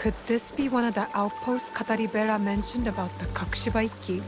Could this be one of the outposts Kataribera mentioned about the Kakushibaiki?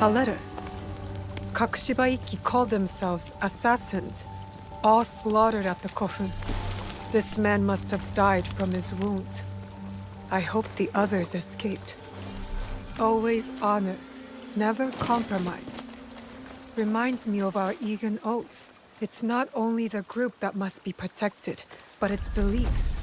A letter. Kakushibaiki called themselves assassins, all slaughtered at the Kofun. This man must have died from his wounds. I hope the others escaped. Always honor, never compromise. Reminds me of our Egan oaths. It's not only the group that must be protected, but its beliefs.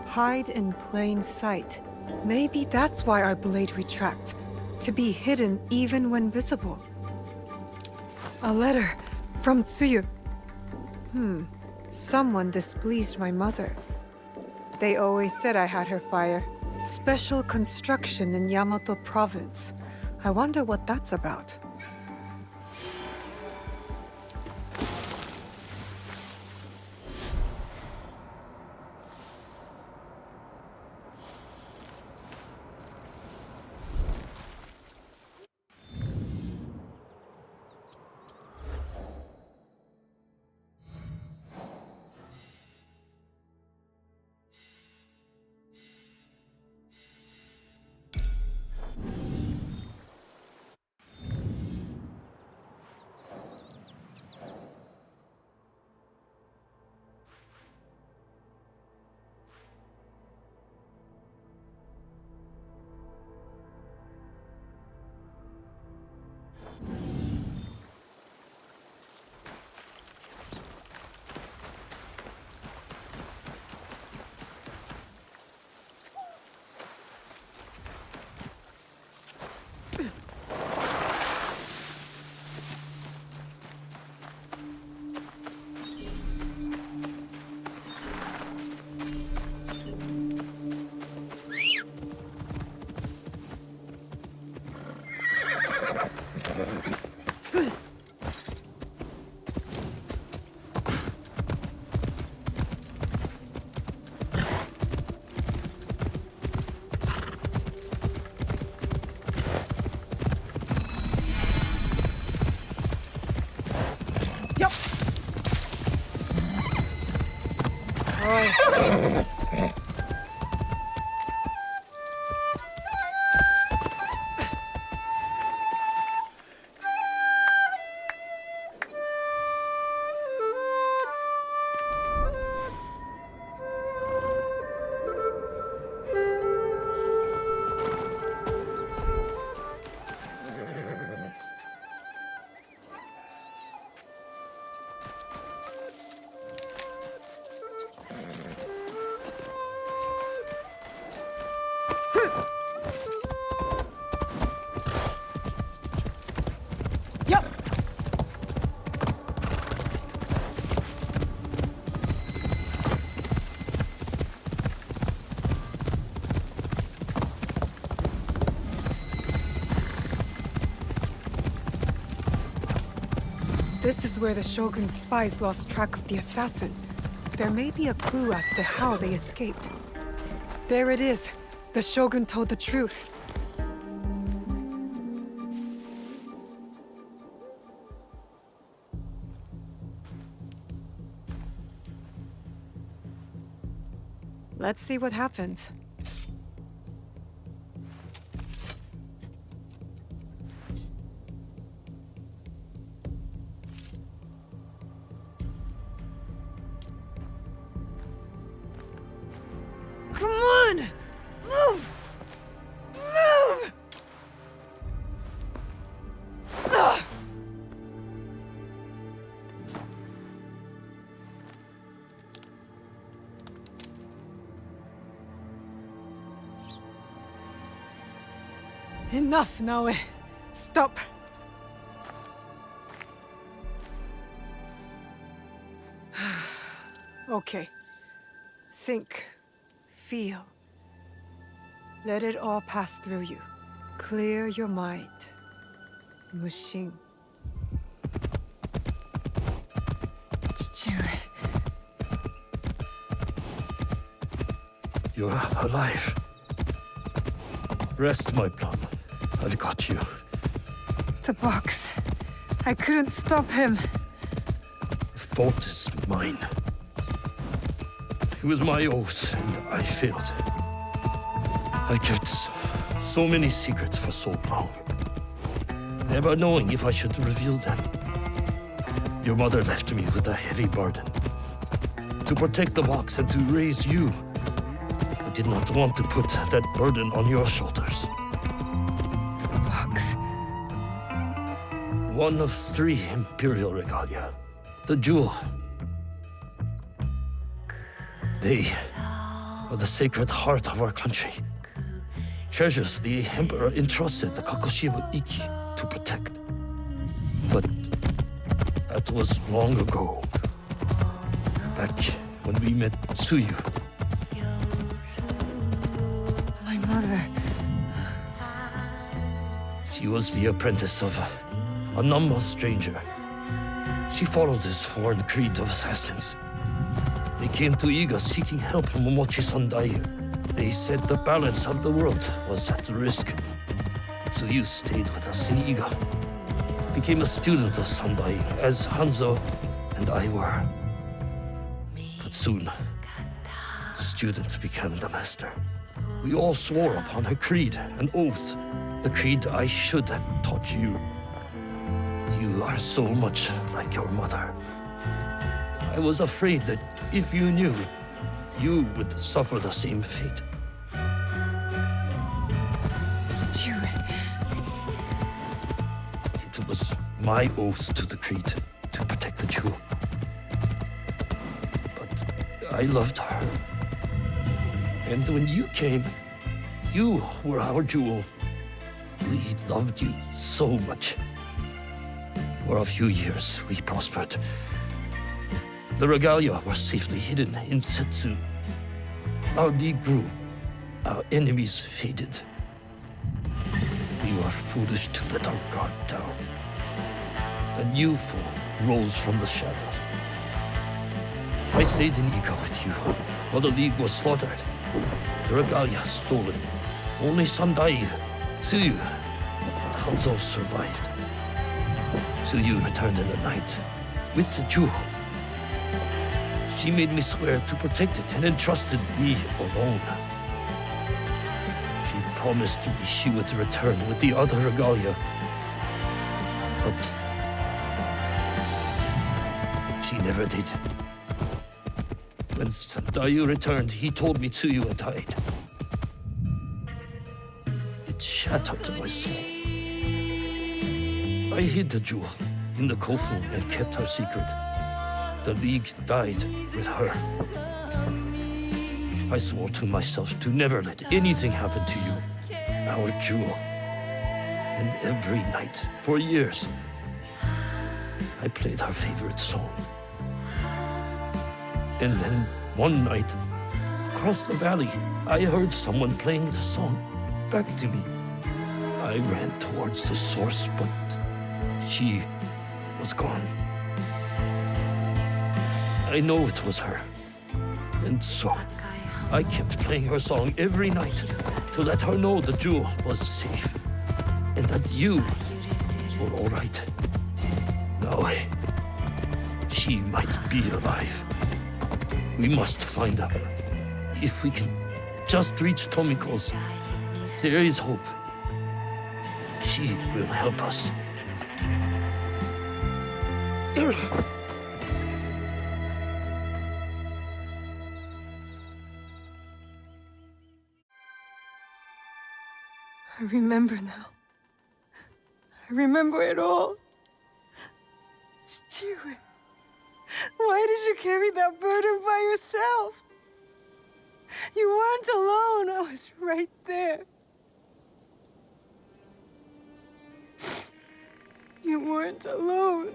Hide in plain sight. Maybe that's why our blade retracts. To be hidden even when visible. A letter from Tsuyu. Someone displeased my mother. They always said I had her fire. Special construction in Yamato province. I wonder what that's about. Yup. This is where the Shogun's spies lost track of the assassin. There may be a clue as to how they escaped. There it is. The Shogun told the truth. Let's see what happens. Come on! Move! Move! Ugh. Enough, Naoe. Stop. Okay. Think. Feel. Let it all pass through you. Clear your mind. Mushin. You're alive. Rest, my plum. I've got you. The box. I couldn't stop him. The fault is mine. It was my oath, and I failed. I kept so many secrets for so long, never knowing if I should reveal them. Your mother left me with a heavy burden. To protect the box and to raise you, I did not want to put that burden on your shoulders. The box. One of 3 imperial regalia. The jewel. They are the sacred heart of our country. Treasures the Emperor entrusted the Kagoshima Iki to protect. But that was long ago. Back when we met Tsuyu. My mother. She was the apprentice of a Nama stranger. She followed this foreign creed of assassins. They came to Iga seeking help from Momochi Sandai. They said the balance of the world was at risk. So you stayed with us in Iga. Became a student of Sandai, as Hanzo and I were. But soon, the student became the master. We all swore upon her creed, an oath. The creed I should have taught you. You are so much like your mother. I was afraid that if you knew, you would suffer the same fate. It was my oath to the creed to protect the jewel. But I loved her. And when you came, you were our jewel. We loved you so much. For a few years, we prospered. The regalia were safely hidden in Setsu. Our league grew. Our enemies faded. We were foolish to let our guard down. A new foe rose from the shadows. I stayed in Iga with you while the league was slaughtered. The regalia stolen. Only Sandai, Tsuyu, and Hanzo survived. Tsuyu returned in the night with the jewel. She made me swear to protect it and entrusted me alone. She promised me she would return with the other regalia. But she never did. When Sandayu returned, he told me Tsuyu had died. It shattered my soul. I hid the jewel in the Kofu and kept her secret. The League died with her. I swore to myself to never let anything happen to you, our jewel. And every night, for years, I played her favorite song. And then, one night, across the valley, I heard someone playing the song back to me. I ran towards the source, but she was gone. I know it was her. And so, I kept playing her song every night to let her know the jewel was safe and that you were all right. Naoe, she might be alive. We must find her. If we can just reach Tomiko's, there is hope. She will help us. I remember now. I remember it all. Stewie, why did you carry that burden by yourself? You weren't alone. I was right there. You weren't alone.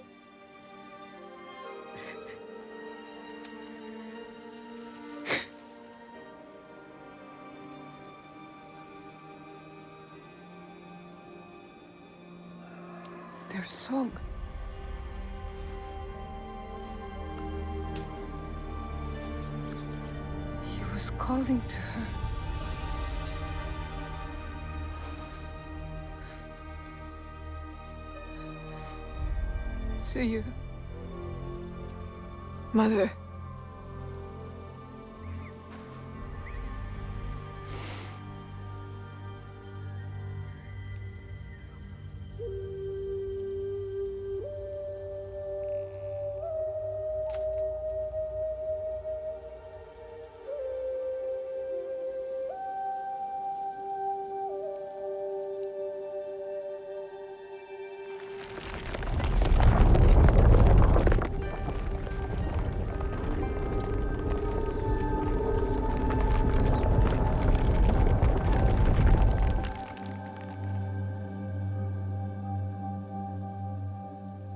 Their song. He was calling to her. See you, Mother.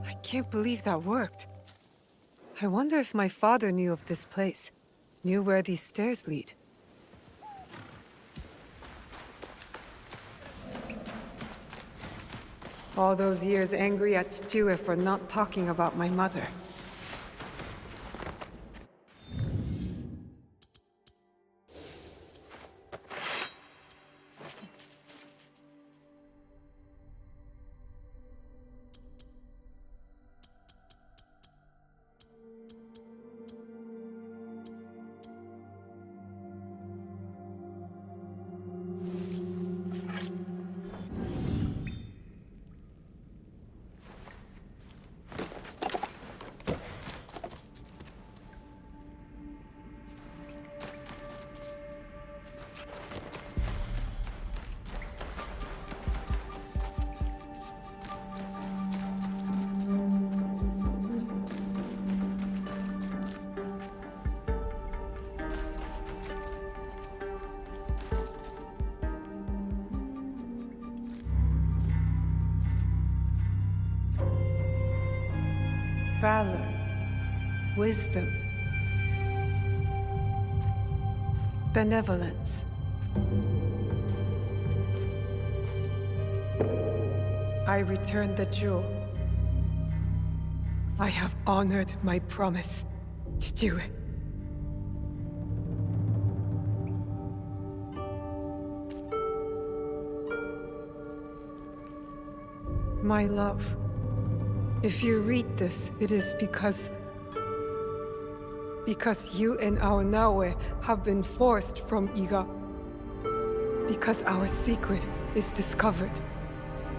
I can't believe that worked. I wonder if my father knew of this place, knew where these stairs lead. All those years angry at Chichiue for not talking about my mother. Valor, wisdom, benevolence. I returned the jewel. I have honored my promise, Chichiue. My love. If you read this, it is because Because you and our Naoe have been forced from Iga. Because our secret is discovered.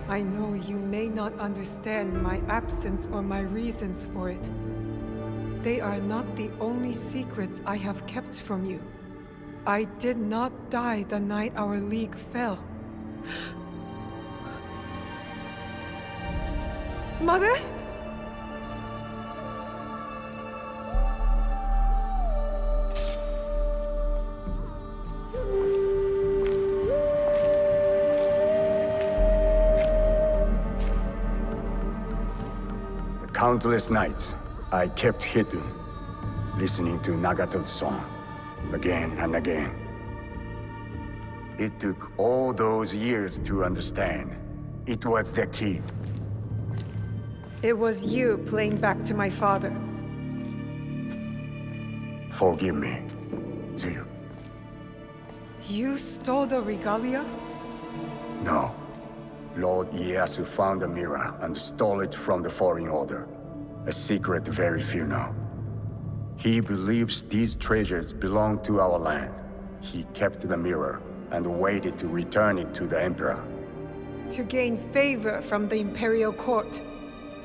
I know you may not understand my absence or my reasons for it. They are not the only secrets I have kept from you. I did not die the night our league fell. Mother? Countless nights, I kept hidden, listening to Nagato's song, again and again. It took all those years to understand. It was the key. It was you playing back to my father. Forgive me, Tsuyu. You stole the regalia? No. Lord Ieyasu found the mirror and stole it from the Foreign Order. A secret very few know. He believes these treasures belong to our land. He kept the mirror and waited to return it to the Emperor. To gain favor from the Imperial Court.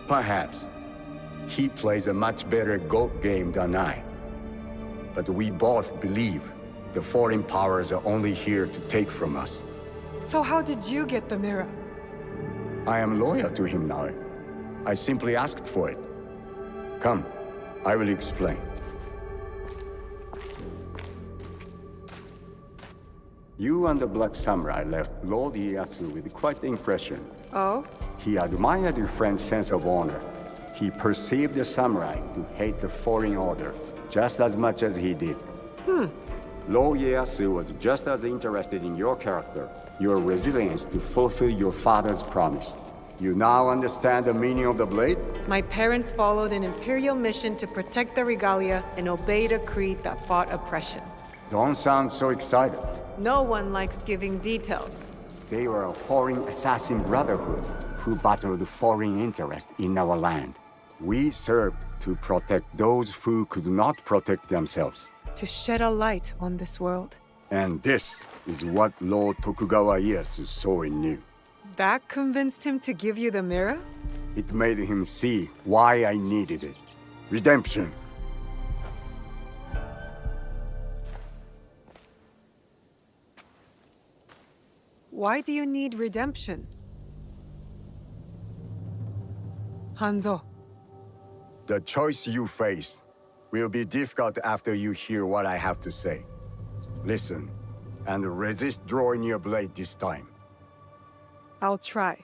Perhaps. He plays a much better goat game than I. But we both believe the foreign powers are only here to take from us. So how did you get the mirror? I am loyal to him now. I simply asked for it. Come, I will explain. You and the Black Samurai left Lord Ieyasu with quite the impression. Oh? He admired your friend's sense of honor. He perceived the samurai to hate the Foreign Order just as much as he did. Lord Ieyasu was just as interested in your character, your resilience to fulfill your father's promise. You now understand the meaning of the blade? My parents followed an Imperial mission to protect the regalia and obeyed a creed that fought oppression. Don't sound so excited. No one likes giving details. They were a foreign assassin brotherhood who battled foreign interests in our land. We served to protect those who could not protect themselves. To shed a light on this world. And this is what Lord Tokugawa Ieyasu saw in you. That convinced him to give you the mirror? It made him see why I needed it. Redemption. Why do you need redemption? Hanzo. The choice you face will be difficult after you hear what I have to say. Listen, and resist drawing your blade this time. I'll try,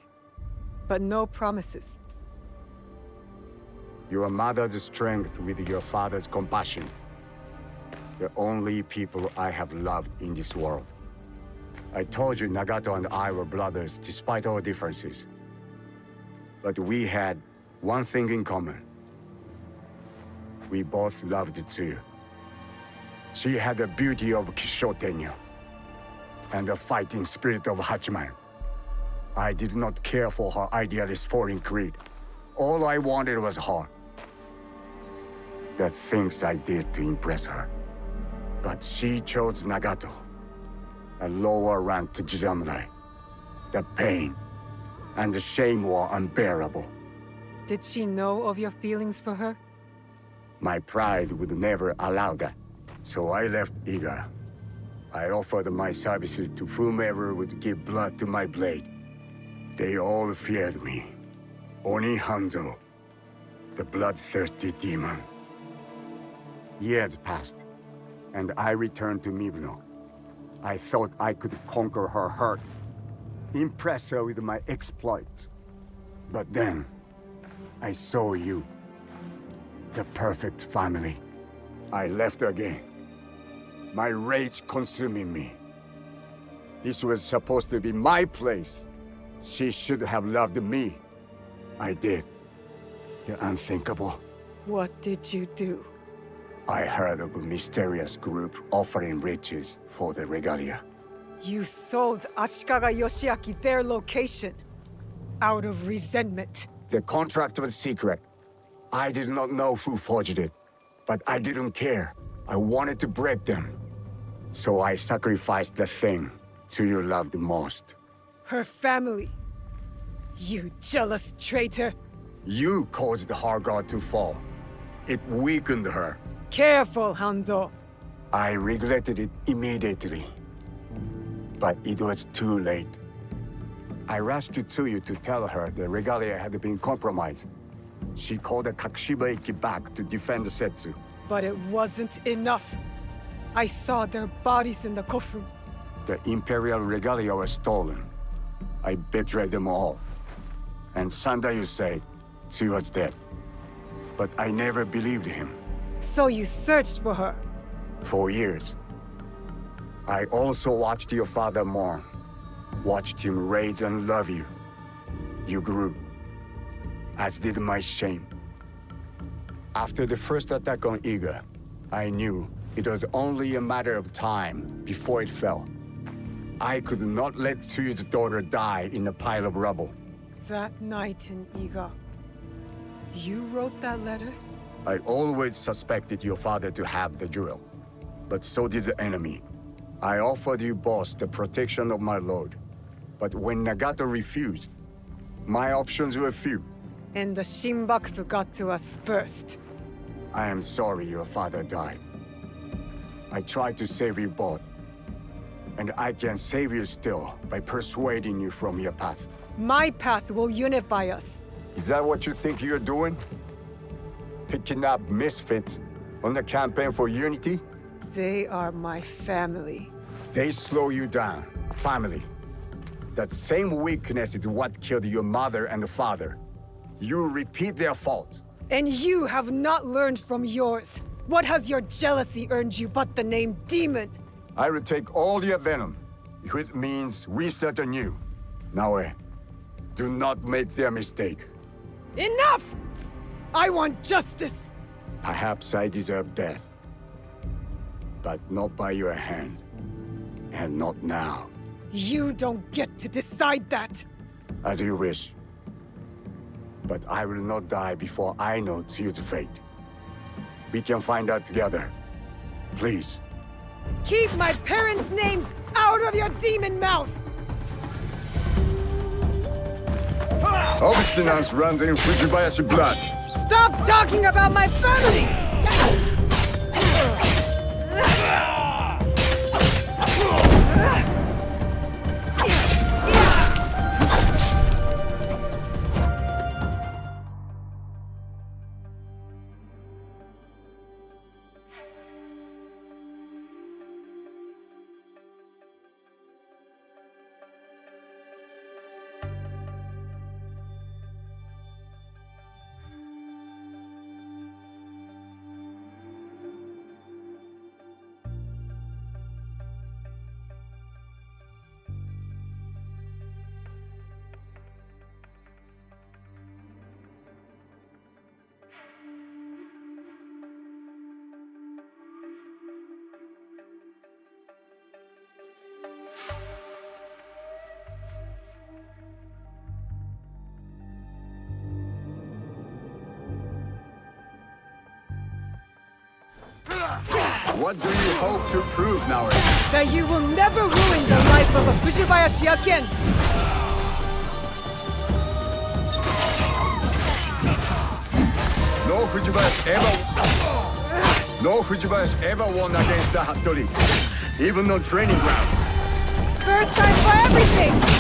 but no promises. Your mother's strength with your father's compassion. The only people I have loved in this world. I told you Nagato and I were brothers despite our differences. But we had one thing in common. We both loved Tsuyu. She had the beauty of Kishotenyo and the fighting spirit of Hachiman. I did not care for her idealist foreign creed. All I wanted was her. The things I did to impress her. But she chose Nagato, a lower rank to Jisamurai. The pain and the shame were unbearable. Did she know of your feelings for her? My pride would never allow that, so I left Iga. I offered my services to whomever would give blood to my blade. They all feared me. Oni Hanzo, the bloodthirsty demon. Years passed, and I returned to Mibno. I thought I could conquer her hurt, impress her with my exploits. But then, I saw you. The perfect family. I left again. My rage consuming me. This was supposed to be my place. She should have loved me. I did. The unthinkable. What did you do? I heard of a mysterious group offering riches for the regalia. You sold Ashikaga Yoshiaki their location. Out of resentment. The contract was secret. I did not know who forged it. But I didn't care. I wanted to break them. So I sacrificed the thing to you loved the most. Her family. You jealous traitor. You caused the Hargard to fall. It weakened her. Careful, Hanzo. I regretted it immediately. But it was too late. I rushed to Tsuyu to tell her the regalia had been compromised. She called the Kakushiba back to defend the Setsu. But it wasn't enough. I saw their bodies in the kofun. The Imperial regalia was stolen. I betrayed them all. And Sandayu said Tsuyu was dead. But I never believed him. So you searched for her? For years. I also watched your father mourn. Watched him raise and love you. You grew. As did my shame. After the first attack on Iga, I knew it was only a matter of time before it fell. I could not let Tsuyu's daughter die in a pile of rubble. That night in Iga, you wrote that letter? I always suspected your father to have the jewel, but so did the enemy. I offered you both the protection of my lord, but when Nagato refused, my options were few. And the Shinbakufu got to us first. I am sorry your father died. I tried to save you both, and I can save you still by persuading you from your path. My path will unify us. Is that what you think you're doing? Picking up misfits on the campaign for unity? They are my family. They slow you down. Family. That same weakness is what killed your mother and father. You repeat their faults. And you have not learned from yours. What has your jealousy earned you but the name Demon? I will take all your venom, if it means restart anew. Naoe, do not make their mistake. Enough! I want justice! Perhaps I deserve death. But not by your hand. And not now. You don't get to decide that! As you wish. But I will not die before I know Tsuyu's fate. We can find out together. Please. Keep my parents' names out of your demon mouth! Obstinance runs in Fujibayashi blood. Stop talking about my family! What do you hope to prove, Naoe? That you will never ruin the life of a Fujibayashi again! No Fujibayashi ever won against the Hattori, even on training grounds. First time for everything!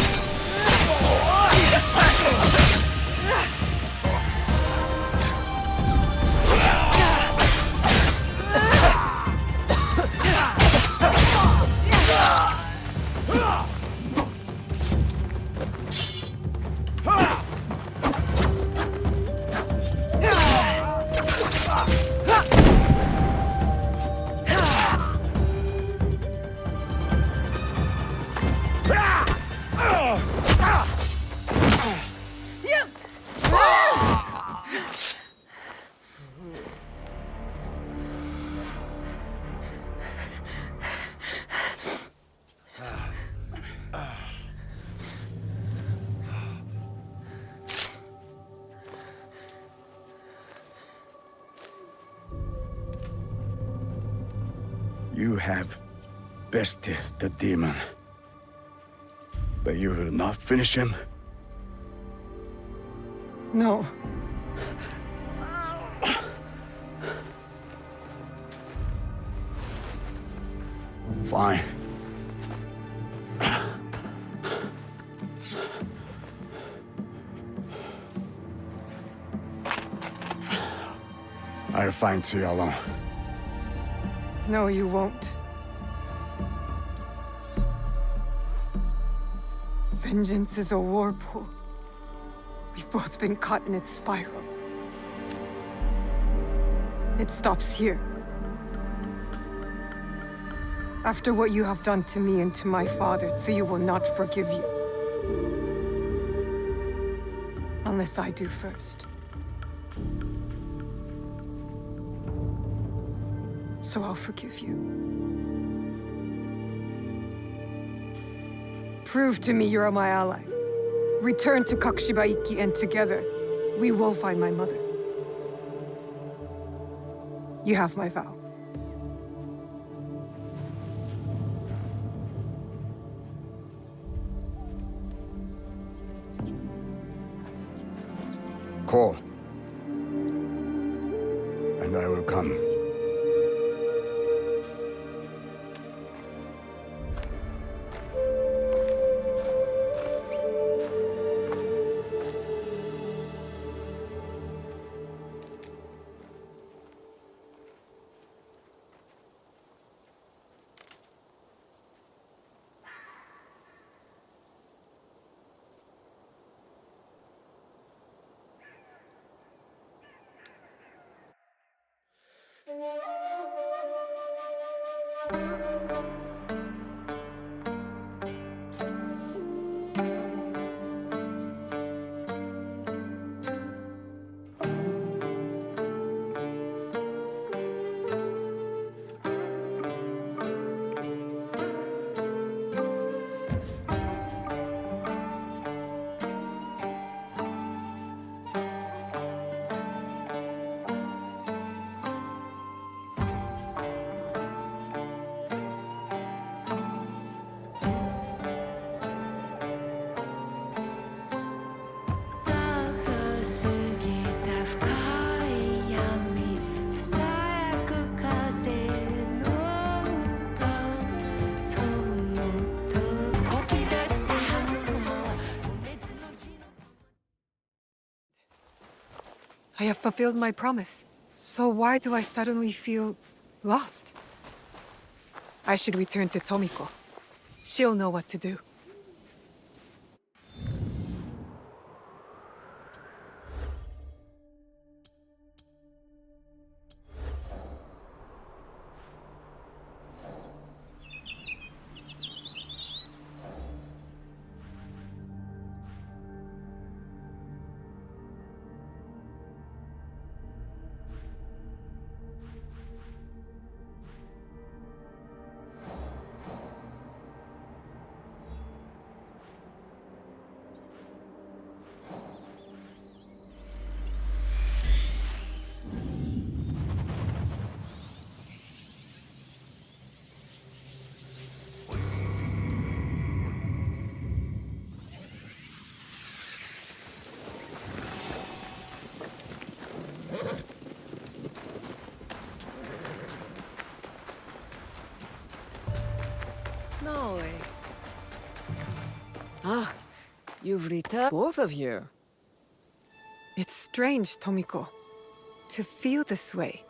have bested the demon. But you will not finish him? No. Fine. I'll find you alone. No, you won't. Vengeance is a whirlpool. We've both been caught in its spiral. It stops here. After what you have done to me and to my father, Tsuyu will not forgive you. Unless I do first. So I'll forgive you. Prove to me you're my ally. Return to Kakushibaiki, and together, we will find my mother. You have my vow. Call. And I will come. I have fulfilled my promise. So why do I suddenly feel lost? I should return to Tomiko. She'll know what to do. Naoe. Ah, you've returned, both of you. It's strange, Tomiko, to feel this way.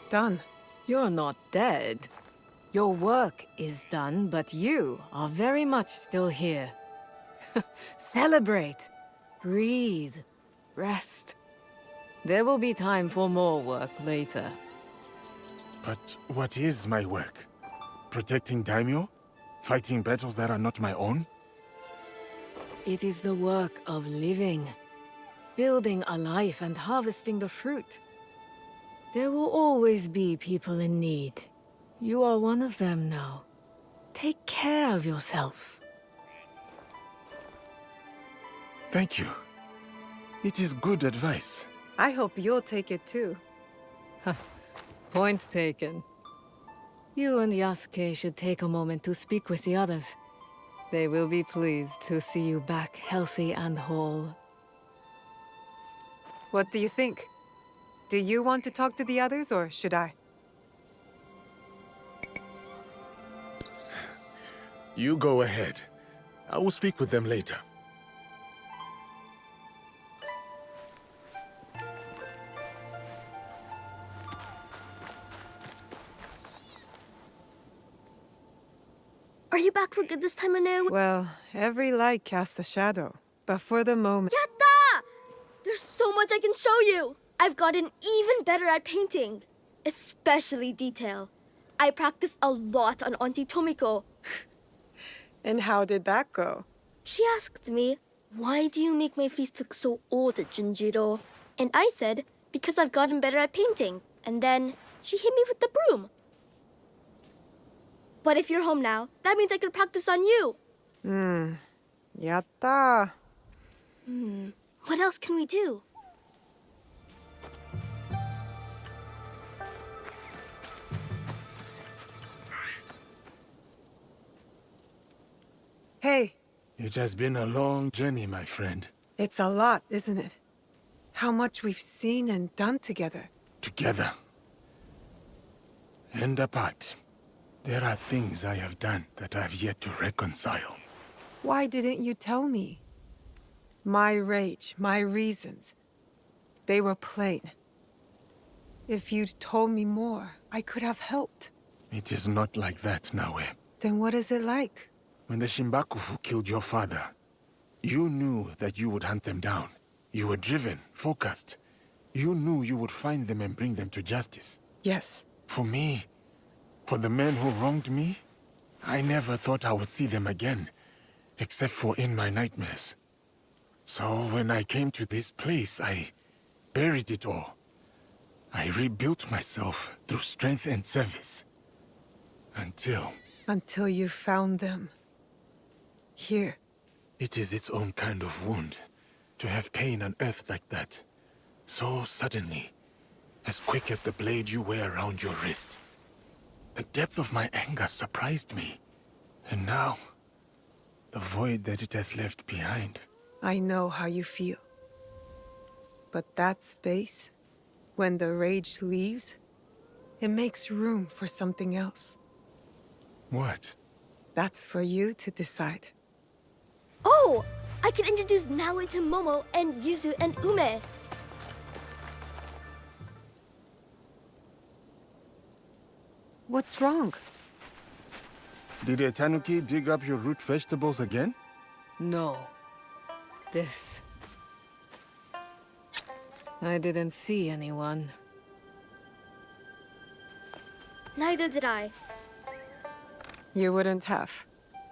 Done. You're not dead. Your work is done, but you are very much still here. Celebrate. Breathe. Rest. There will be time for more work later. But what is my work? Protecting daimyo? Fighting battles that are not my own? It is the work of living. Building a life and harvesting the fruit. There will always be people in need. You are one of them now. Take care of yourself. Thank you. It is good advice. I hope you'll take it too. Point taken. You and Yasuke should take a moment to speak with the others. They will be pleased to see you back healthy and whole. What do you think? Do you want to talk to the others, or should I? You go ahead. I will speak with them later. Are you back for good this time, Naoe? Well, every light casts a shadow. But for the moment... Yatta! There's so much I can show you! I've gotten even better at painting. Especially detail. I practiced a lot on Auntie Tomiko. And how did that go? She asked me, why do you make my face look so old, Junjiro? And I said, because I've gotten better at painting. And then she hit me with the broom. But if you're home now, that means I can practice on you. Yatta. What else can we do? Hey, It has been a long journey, my friend. it's a lot, isn't it? How much we've seen and done together. Together. And apart. There are things I have done that I've yet to reconcile. Why didn't you tell me? My rage, my reasons. They were plain. If you'd told me more, I could have helped. It is not like that, Naoe. Then what is it like? When the Shimbakufu killed your father, you knew that you would hunt them down. You were driven, focused. You knew you would find them and bring them to justice. Yes. For me, for the men who wronged me, I never thought I would see them again, except for in my nightmares. So when I came to this place, I buried it all. I rebuilt myself through strength and service. Until you found them. Here. It is its own kind of wound, to have pain unearthed like that. So suddenly, as quick as the blade you wear around your wrist. The depth of my anger surprised me. And now, the void that it has left behind. I know how you feel. But that space, when the rage leaves, it makes room for something else. What? That's for you to decide. Oh! I can introduce Naoe to Momo and Yuzu and Ume. What's wrong? Did a tanuki dig up your root vegetables again? No. This... I didn't see anyone. Neither did I. You wouldn't have.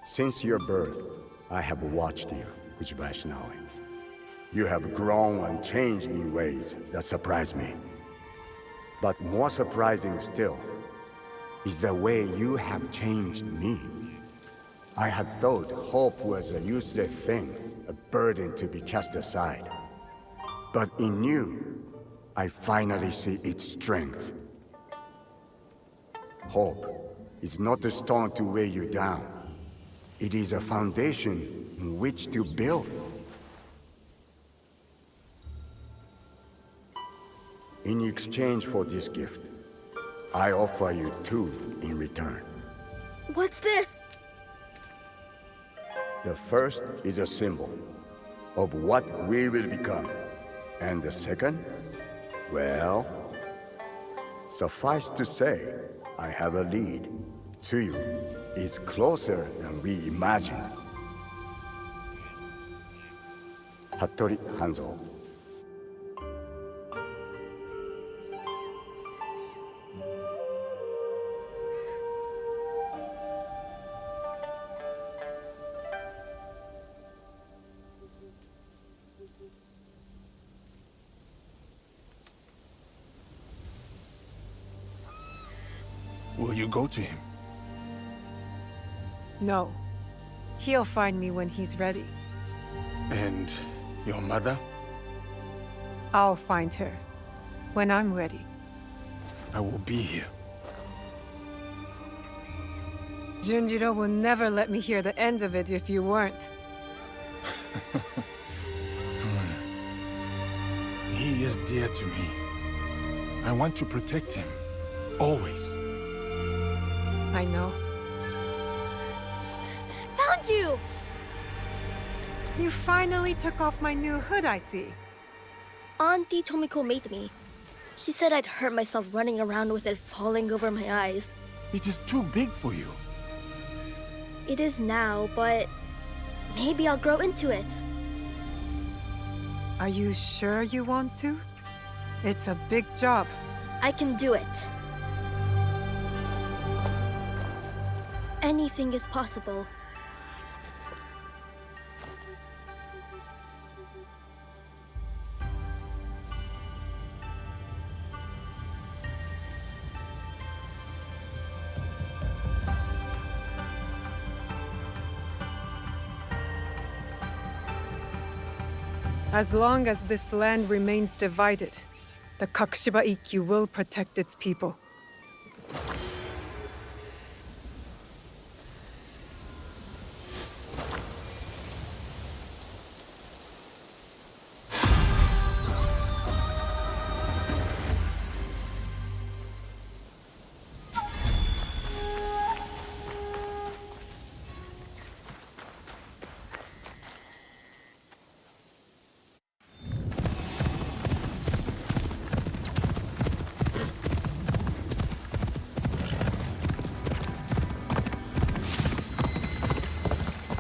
Since your birth, I have watched you, Ubisoft. You have grown and changed in ways that surprise me. But more surprising still is the way you have changed me. I had thought hope was a useless thing, a burden to be cast aside. But in you, I finally see its strength. Hope is not a stone to weigh you down. It is a foundation in which to build. In exchange for this gift, I offer you two in return. What's this? The first is a symbol of what we will become. And the second? Well, suffice to say, I have a lead. Tsuyu is closer than we imagined. Hattori Hanzo. Will you go to him? No. He'll find me when he's ready. And your mother? I'll find her. When I'm ready. I will be here. Junjiro will never let me hear the end of it if you weren't. He is dear to me. I want to protect him. Always. I know. Found you! You finally took off my new hood, I see. Auntie Tomiko made me. She said I'd hurt myself running around with it falling over my eyes. It is too big for you. It is now, but maybe I'll grow into it. Are you sure you want to? It's a big job. I can do it. Anything is possible. As long as this land remains divided, the Kakushiba Ikki will protect its people.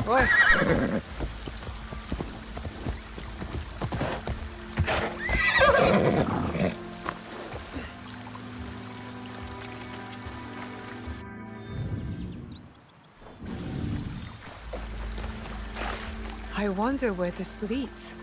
Oi! I wonder where this leads.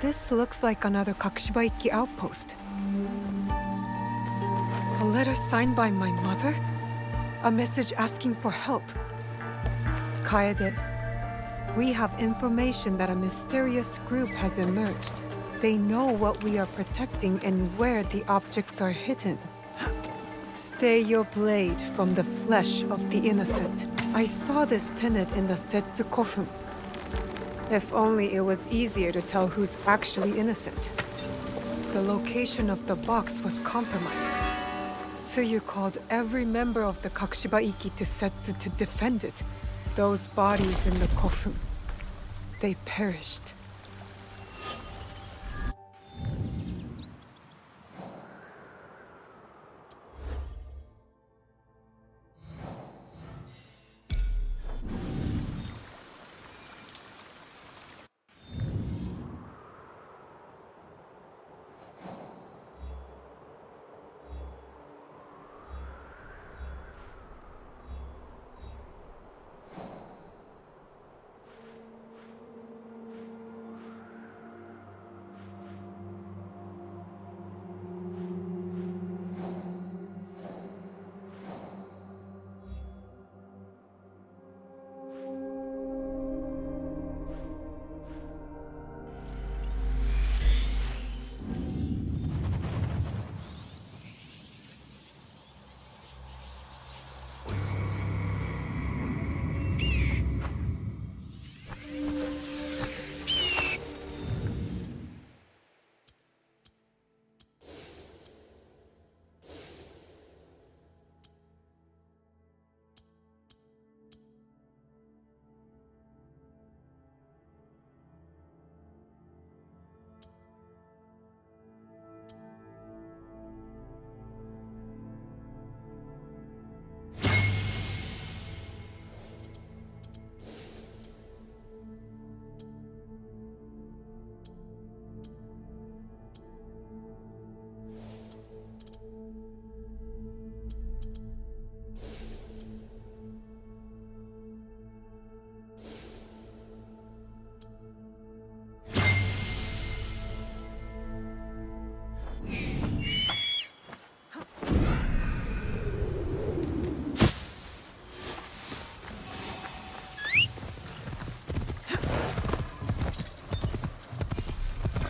This looks like another Kakushiba Ikki outpost. A letter signed by my mother? A message asking for help. Kaede, we have information that a mysterious group has emerged. They know what we are protecting and where the objects are hidden. Stay your blade from the flesh of the innocent. I saw this tenet in the Setsu Kofun. If only it was easier to tell who's actually innocent. The location of the box was compromised. Tsuyu called every member of the Kakushiba Ikki to Setsu to defend it. Those bodies in the Kofun, they perished.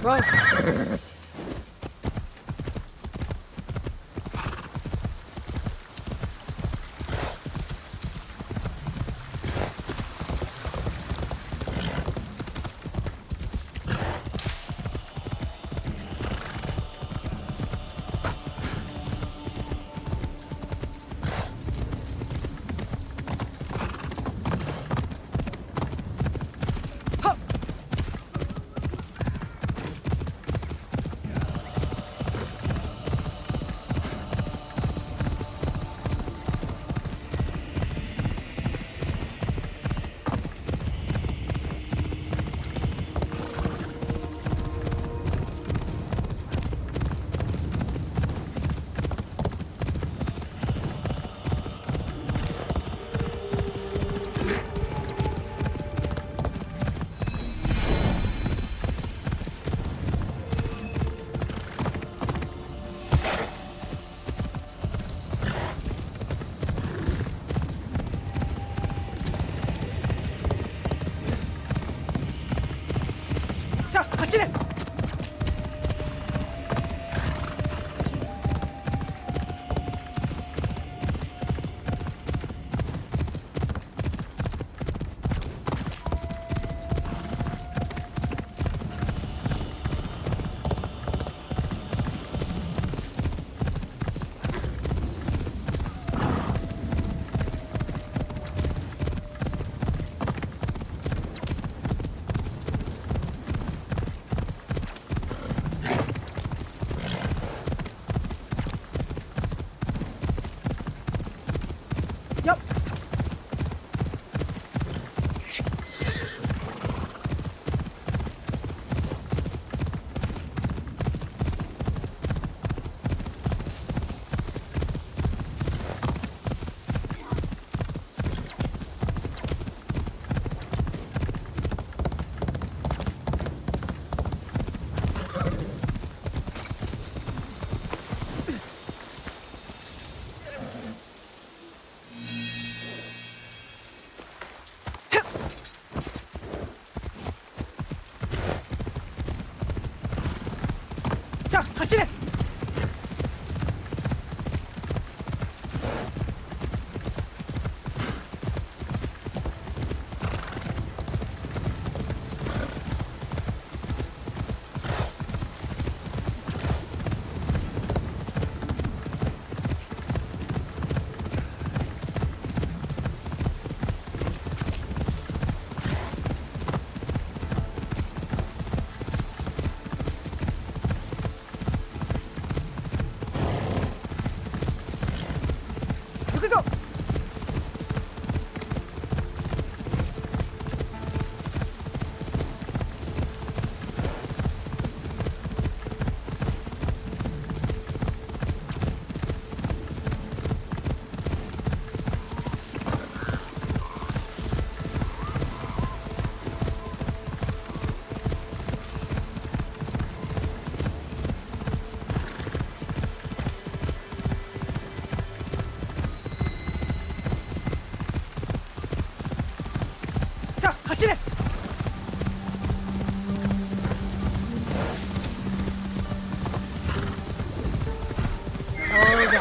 Whoa. 자, 하시네. 얍. 자, 하시네. 여기서. 자, 하시네. 어이가.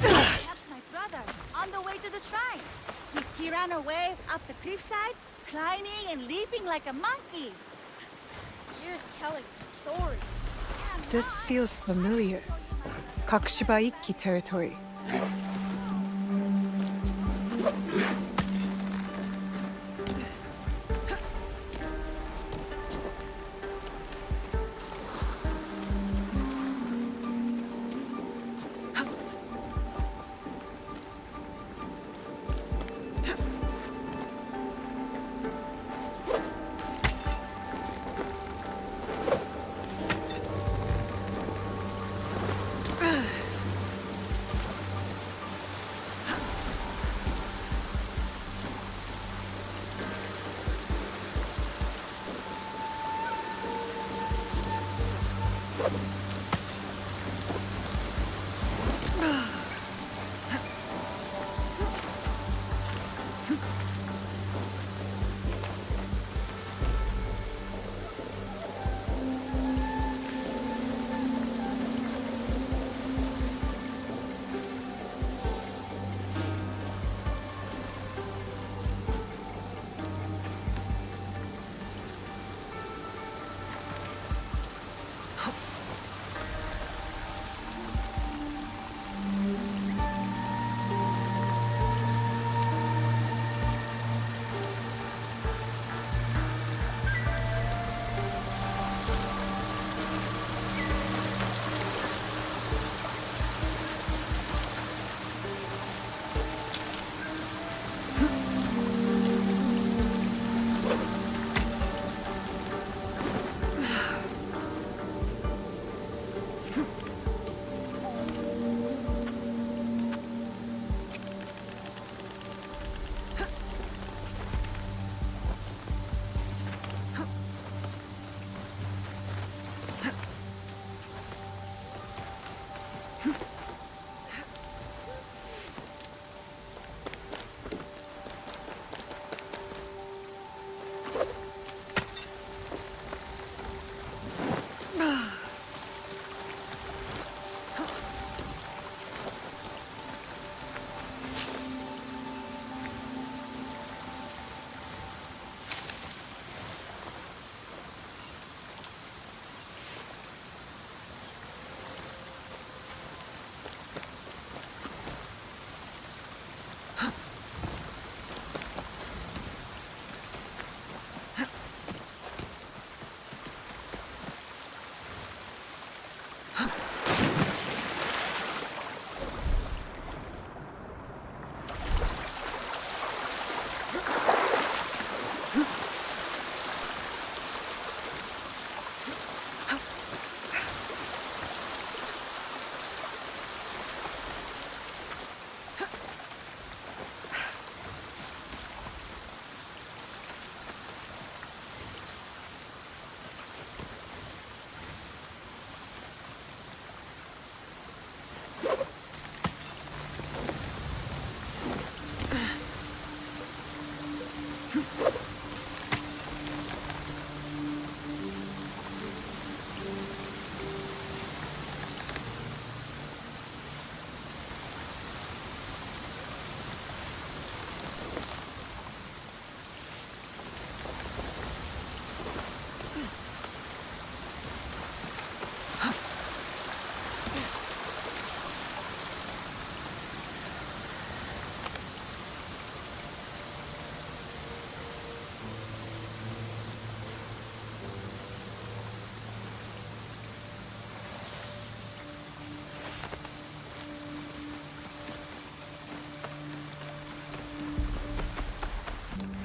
That's my brother, on the way to the shrine. He ran away up the cliffside, climbing and leaping like a monkey. You're telling stories. This feels familiar. Kakushiba-ikki territory.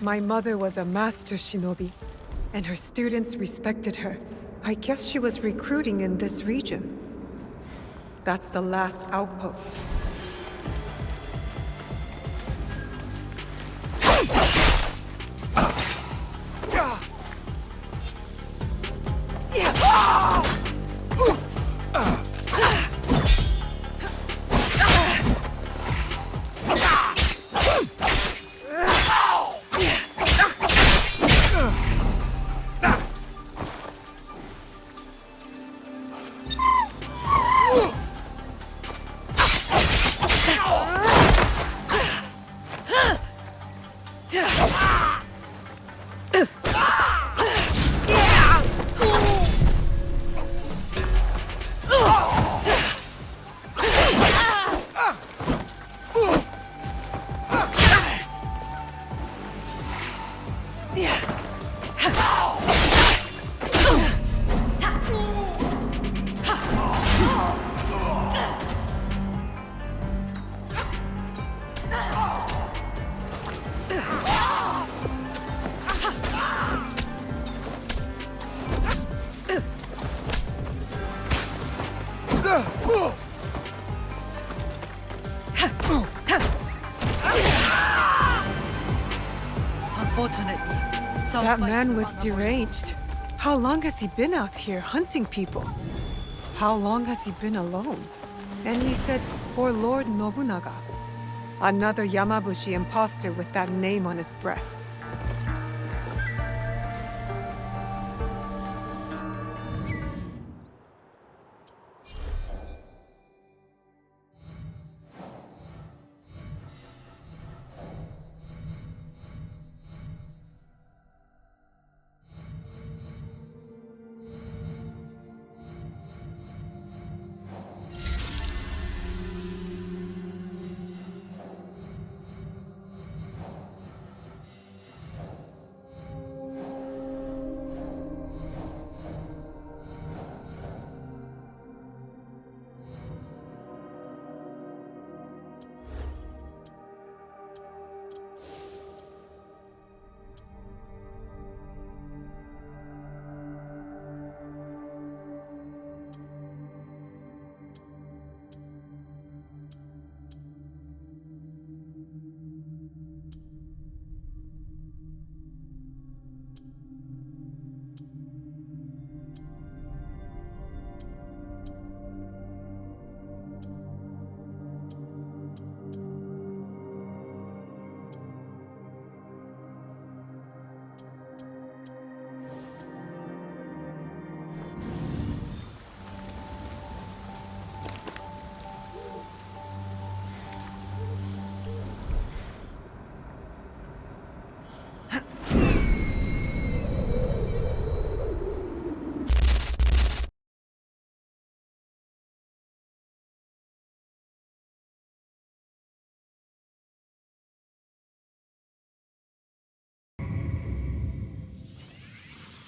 My mother was a master shinobi, and her students respected her. I guess she was recruiting in this region. That's the last outpost. Unfortunately, That man was deranged. How long has he been out here hunting people? How long has he been alone? And he said, for Lord Nobunaga. Another Yamabushi imposter with that name on his breath.